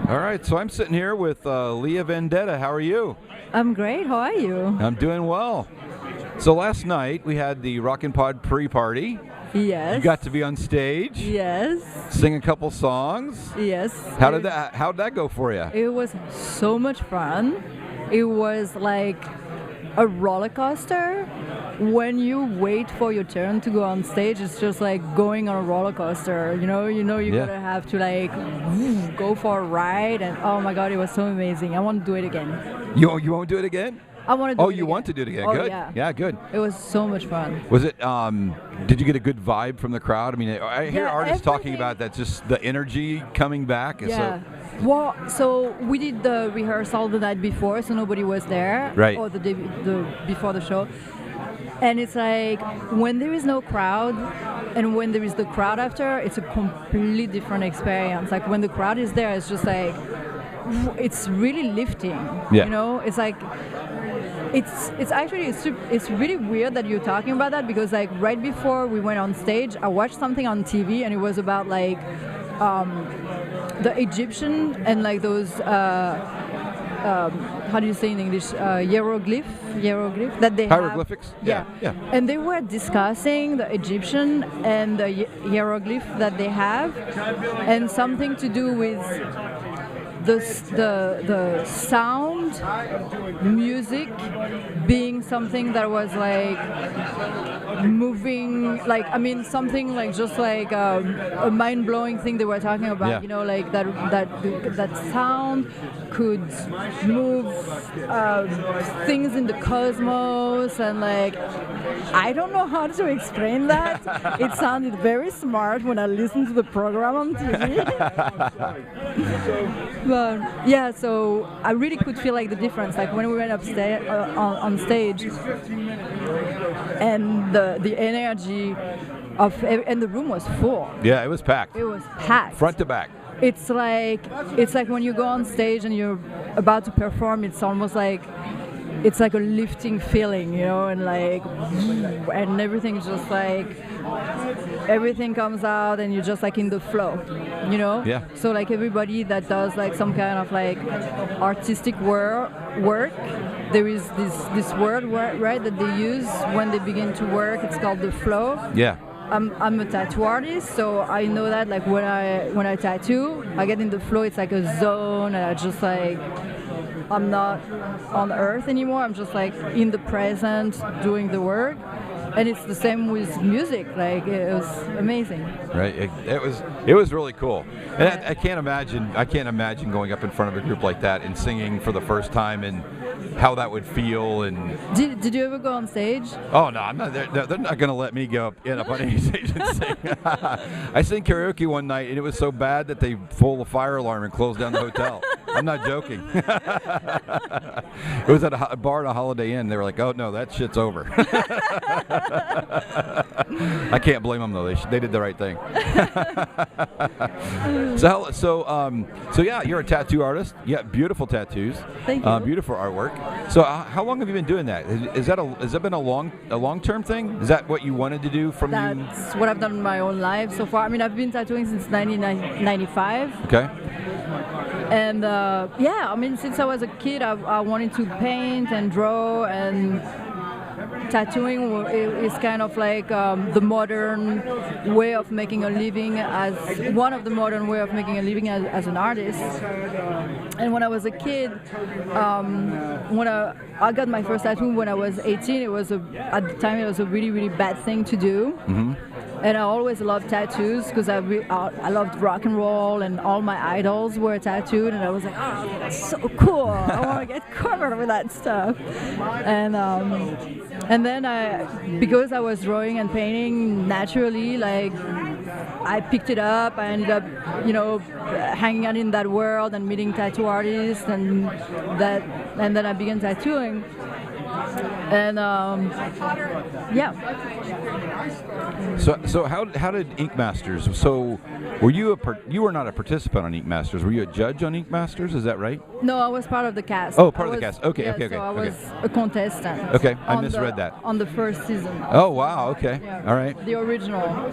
All right, so I'm sitting here with Lea Vendetta. How are you? I'm great. How are you? I'm doing well. So last night we had the ROCKNPOD pre-party. Yes. You got to be on stage. Yes. Sing a couple songs. Yes. How'd that go for you? It was so much fun. It was like a roller coaster. When you wait for your turn to go on stage, it's just like going on a roller coaster. You gotta have to like go for a ride, and oh my god, it was so amazing. I want to do it again. You won't do it again? I want to do it again. Oh, you want to do it again? Oh, Good. Yeah, good. It was so much fun. Was it? Did you get a good vibe from the crowd? I mean, I hear artists talking about that, just the energy coming back. Yeah. Well, so we did the rehearsal the night before, so nobody was there. Right. Or the day before the show. And it's like when there is no crowd and when there is the crowd after, it's a completely different experience. Like when the crowd is there, it's just like, it's really lifting. Yeah. You know, it's like, it's really weird that you're talking about that, because like right before we went on stage, I watched something on TV and it was about like the Egyptian and like those how do you say in English, hieroglyph that they hieroglyphics? have. Yeah. And they were discussing the Egyptian and the hieroglyph that they have, and something to do with the sound, music being something that was like moving, like, I mean, something like just like a mind-blowing thing they were talking about. Yeah. You know, like that sound could move things in the cosmos, and like, I don't know how to explain that. It sounded very smart when I listened to the program on TV. But yeah, so I really could feel like the difference, like when we went upstairs on stage, and the energy of and the room was full. Yeah, it was packed. It was packed. Front to back. It's like when you go on stage and you're about to perform, it's almost like it's like a lifting feeling, you know, and like, and everything's just like, everything comes out and you're just like in the flow, you know? Yeah. So like everybody that does like some kind of like artistic work, there is this word, right, that they use when they begin to work. It's called the flow. Yeah. I'm a tattoo artist, so I know that like when I tattoo, I get in the flow. It's like a zone, and I just like, I'm not on earth anymore. I'm just like in the present doing the work. And it's the same with music. Like, it was amazing. Right. It was really cool. And I can't imagine going up in front of a group like that and singing for the first time, and how that would feel. And did you ever go on stage? Oh no, I'm not. They're not going to let me go up on any stage and sing. I sang karaoke one night, and it was so bad that they pulled the fire alarm and closed down the hotel. I'm not joking. It was at a bar at a Holiday Inn. They were like, "Oh no, that shit's over." I can't blame them though. They did the right thing. So yeah, you're a tattoo artist. Yeah, beautiful tattoos. Thank you. Beautiful artwork. So how long have you been doing that? Has that been a long-term thing? Is that what you wanted to do from That's what I've done my own life so far. I mean, I've been tattooing since 1995. Okay. And I mean, since I was a kid, I wanted to paint and draw, and tattooing is kind of like the modern way of making a living, as one of the modern way of making a living as an artist. And when I was a kid, when I got my first tattoo when I was 18, at the time it was a really, really bad thing to do. Mm-hmm. And I always loved tattoos because I loved rock and roll, and all my idols were tattooed, and I was like, oh, that's so cool. I want to get covered with that stuff. And then because I was drawing and painting naturally, like, I picked it up. I ended up, hanging out in that world and meeting tattoo artists, and then I began tattooing. And yeah. So how did Ink Masters? So you were not a participant on Ink Masters? Were you a judge on Ink Masters? Is that right? No, I was part of the cast. Oh, part of the cast. Okay. So I was a contestant. Okay, I misread that. On the first season. Oh wow. Okay. Yeah. All right. The original.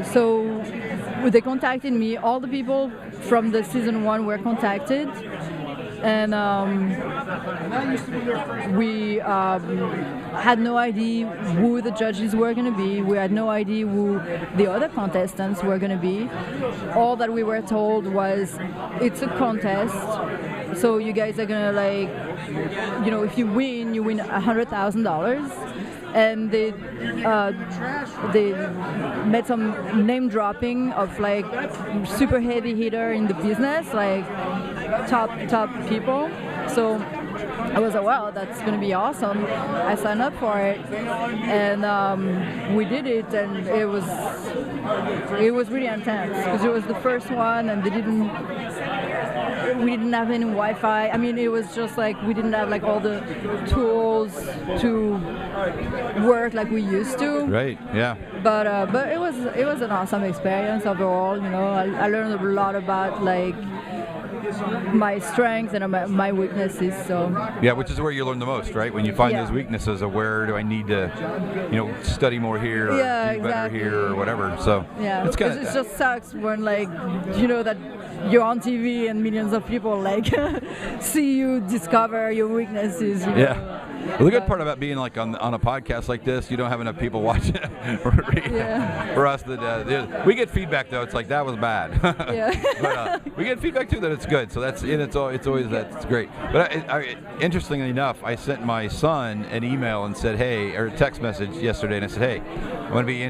So they contacted me. All the people from the season 1 were contacted, and we had no idea who the judges were going to be. We had no idea who the other contestants were going to be. All that we were told was, it's a contest, so you guys are going to, if you win $100,000. And they made some name dropping of super heavy hitter in the business, top people. So I was like, wow, that's going to be awesome. I signed up for it, and we did it, and it was really intense because it was the first one, and we didn't have any Wi-Fi. I mean, it was just we didn't have all the tools to work like we used to. Right. Yeah. But it was an awesome experience overall. I learned a lot about my strengths and my weaknesses. So yeah, which is where you learn the most, right? When you find those weaknesses of where do I need to, study more here, or do better here, or whatever. So yeah, it just sucks when that you're on TV and millions of people see you discover your weaknesses. Yeah. Well, the good part about being on a podcast like this, you don't have enough people watching. For us, we get feedback though. It's that was bad. Yeah. But we get feedback too that it's good. So it's always that's great. But interestingly enough, I sent my son an email and said, hey, or a text message yesterday, and I said, hey, I'm going to be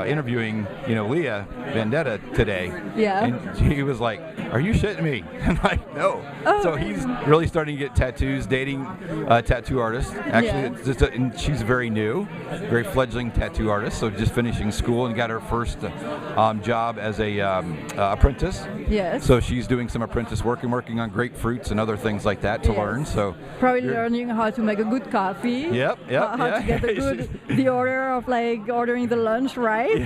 interviewing Lea Vendetta today. Yeah. And he was like, are you shitting me? I'm like, no. Oh. So he's really starting to get tattoos, dating tattoo artist. Actually, and she's very new, very fledgling tattoo artist. So just finishing school and got her first job as a apprentice. Yes. So she's doing some apprentice work and working on grapefruits and other things like that to learn. So probably learning how to make a good coffee. Yep. How to get the order of ordering the lunch right.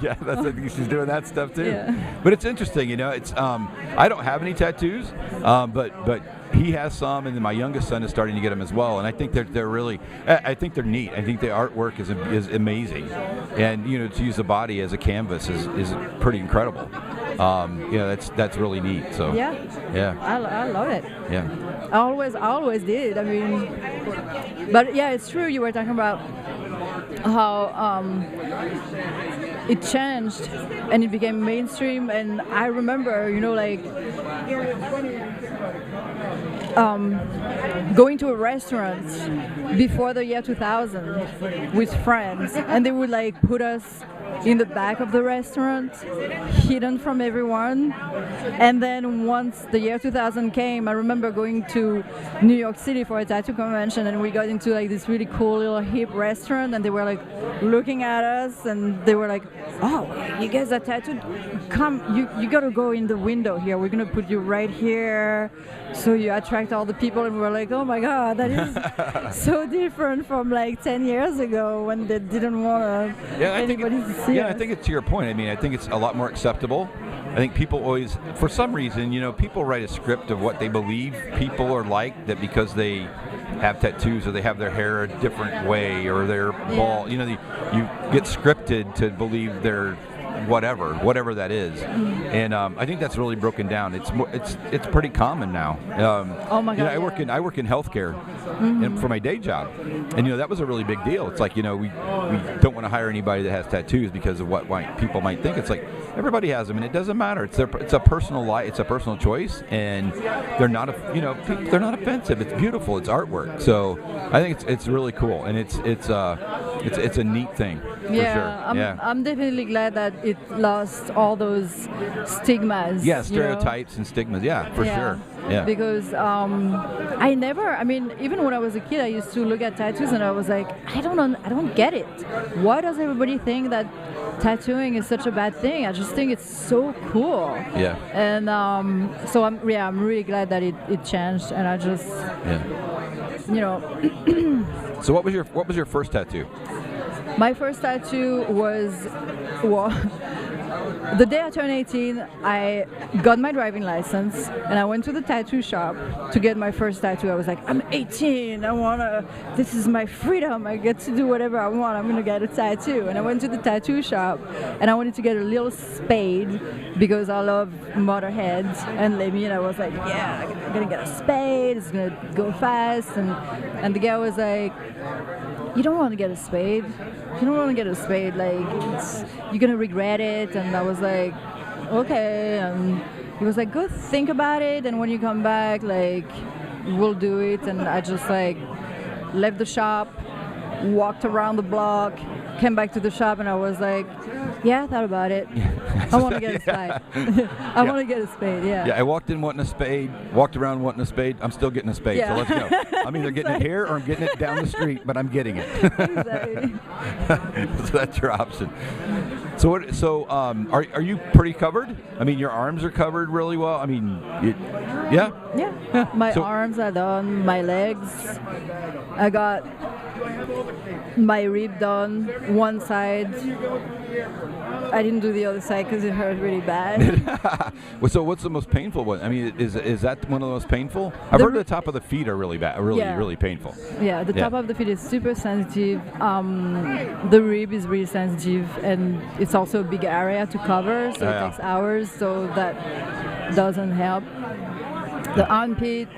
Yeah. That's it. She's doing that stuff too. Yeah. But it's interesting, It's I don't have any tattoos, but he has some, and then my youngest son is starting to get them as well. And I think they're really, I think they're neat. I think the artwork is amazing, and to use the body as a canvas is pretty incredible. That's really neat. So yeah. I love it. Yeah. I always did. I mean, but yeah, it's true. You were talking about how it changed and it became mainstream, and I remember going to a restaurant before the year 2000 with friends, and they would put us in the back of the restaurant, hidden from everyone. And then once the year 2000 came, I remember going to New York City for a tattoo convention, and we got into this really cool little hip restaurant, and they were looking at us, and they were like, oh, you guys are tattooed? Come, you gotta go in the window here. We're gonna put you right here, so you attract all the people. And we were like, oh my God, that is so different from 10 years ago when they didn't want anybody to see us. I think it's to your point. I mean, I think it's a lot more acceptable. I think people always, for some reason, people write a script of what they believe people are like, that because they have tattoos or they have their hair a different way or they're bald, you get scripted to believe they're whatever that is. And I think that's really broken down. It's pretty common now. Oh my God! I work in healthcare, and for my day job, and that was a really big deal. It's we don't want to hire anybody that has tattoos because of what people might think. It's everybody has them, and it doesn't matter. It's a personal life. It's a personal choice, and they're not they're not offensive. It's beautiful. It's artwork. So I think it's really cool, and it's a neat thing. Yeah, for sure. I'm definitely glad that it lost all those stigmas. Yeah, stereotypes and stigmas. Yeah, for sure. Yeah. Because even when I was a kid, I used to look at tattoos and I was like, I don't get it. Why does everybody think that tattooing is such a bad thing? I just think it's so cool. Yeah. And so I'm really glad that it changed, and I just So what was your first tattoo? My first tattoo was the day I turned 18, I got my driving license and I went to the tattoo shop to get my first tattoo. I was like, I'm 18, this is my freedom. I get to do whatever I want. I'm gonna get a tattoo. And I went to the tattoo shop and I wanted to get a little spade because I love motorheads and Lemmy, and I was like, yeah, I'm gonna get a spade. It's gonna go fast. And the guy was like, you don't want to get a spade. You don't want to get a spade. Like, you're going to regret it. And I was like, okay. And he was like, go think about it. And when you come back, like, we'll do it. And I just, like, left the shop, walked around the block, came back to the shop, and I was like, yeah, I thought about it. I want to get a spade. I want to get a spade, yeah. Yeah, I walked in wanting a spade, walked around wanting a spade. I'm still getting a spade, so let's go. I'm either getting it here or I'm getting it down the street, but I'm getting it. Exactly. So that's your option. So are you pretty covered? I mean, your arms are covered really well. I mean, yeah? Yeah. My arms are done, my legs. I got my rib done, one side. I didn't do the other side because it hurt really bad. So what's the most painful one? I mean, is that one of the most painful? I've heard the top of the feet are really bad, really painful. Yeah, the top of the feet is super sensitive. The rib is really sensitive, and it's also a big area to cover, so it takes hours, so that doesn't help. The armpit,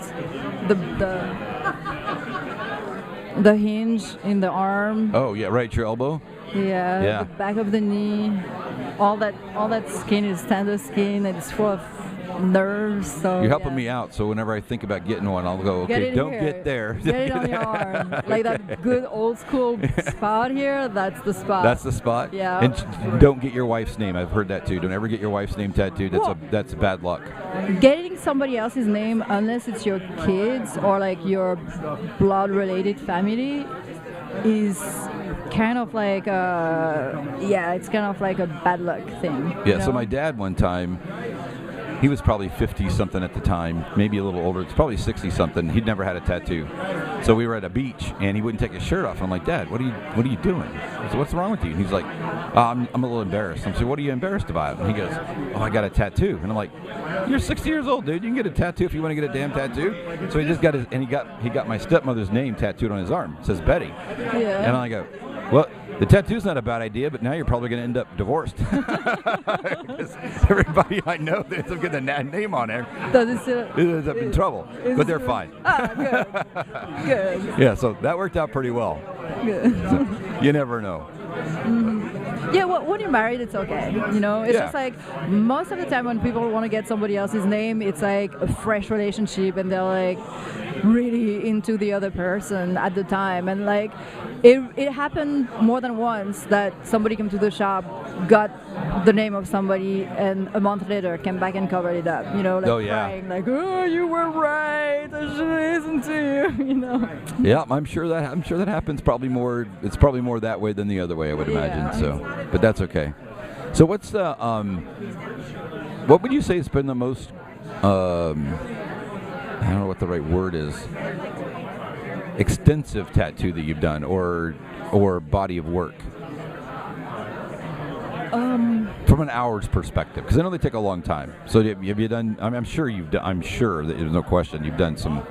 the hinge in the arm. Oh yeah, right, your elbow. Yeah, the back of the knee, all that skin is tender skin. It's full of nerves. So you're helping me out. So whenever I think about getting one, I'll go, okay, don't get there. Get it on your arm, like that good old school spot here. That's the spot. That's the spot. Yeah. And don't get your wife's name. I've heard that too. Don't ever get your wife's name tattooed. That's bad luck. Getting somebody else's name, unless it's your kids or like your blood-related family, is kind of like it's kind of like a bad luck thing. Yeah. So my dad one time, he was probably 50-something at the time, maybe a little older. It's probably 60-something. He'd never had a tattoo. So we were at a beach, and he wouldn't take his shirt off. I'm like, Dad, what are you doing? I said, what's wrong with you? And he's like, I'm a little embarrassed. I'm saying, what are you embarrassed about? And he goes, I got a tattoo. And I'm like, you're 60 years old, dude. You can get a tattoo if you want to get a damn tattoo. So he just got he got my stepmother's name tattooed on his arm. It says Betty. Yeah. And I go, well, the tattoo's not a bad idea, but now you're probably going to end up divorced. Everybody I know that ends up getting a name on there ends up in trouble, but they're fine. Good. Yeah, so that worked out pretty well. Good. So, you never know. Mm-hmm. Yeah, well, when you're married, it's okay. You know, it's just like most of the time when people want to get somebody else's name, it's like a fresh relationship, and they're like really into the other person at the time, and like it happened more than once that somebody came to the shop, got the name of somebody, and a month later came back and covered it up, you know, like crying, like, oh, you were right, I should listen to you, you know. Yeah, I'm sure that happens probably more. It's probably more that way than the other way, I would imagine. So, but that's okay. So what's the what would you say has been the most I don't know what the right word is, extensive tattoo that you've done, or body of work? From an hour's perspective, because I know they take a long time. So have you done? I'm sure you've done. I'm sure that there's no question you've done some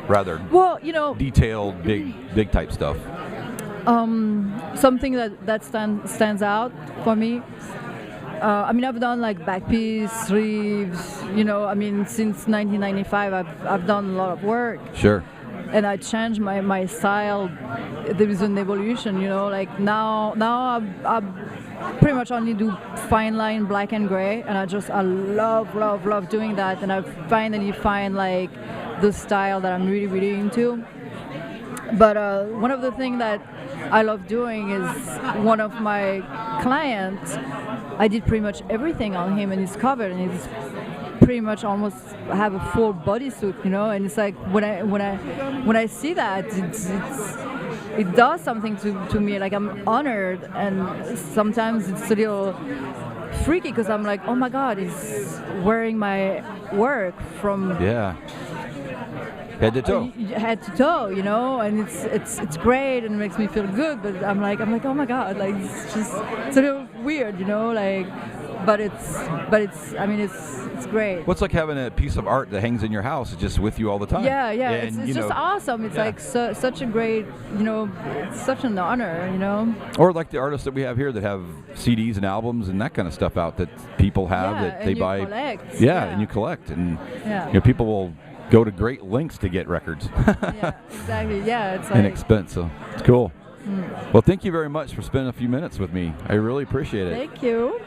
rather detailed, big type stuff. Something that stands out for me. I mean, I've done like back piece, sleeves. You know, I mean, since 1995, I've done a lot of work. Sure. And I changed my style. There is an evolution, you know. Like now I pretty much only do fine line, black and gray, and I love doing that. And I finally find like the style that I'm really into. But one of the things that I love doing is one of my clients, I did pretty much everything on him, and he's covered, and he's pretty much almost have a full bodysuit, you know. And it's like when I see that, it does something to me. Like I'm honored, and sometimes it's a little freaky because I'm like, oh my God, he's wearing my work from head to toe, you know, and it's great and it makes me feel good. But I'm like, oh my God, like it's a little weird, you know, like but it's I mean it's great. What's like having a piece of art that hangs in your house just with you all the time? Yeah, And, it's just awesome. It's like such a great, it's such an honor. Or like the artists that we have here that have CDs and albums and that kind of stuff out that people have that they buy. Collect. And you collect, and people will go to great lengths to get records. Yeah, exactly. Yeah, it's like inexpensive. It's cool. Well, thank you very much for spending a few minutes with me. I really appreciate it. Thank you.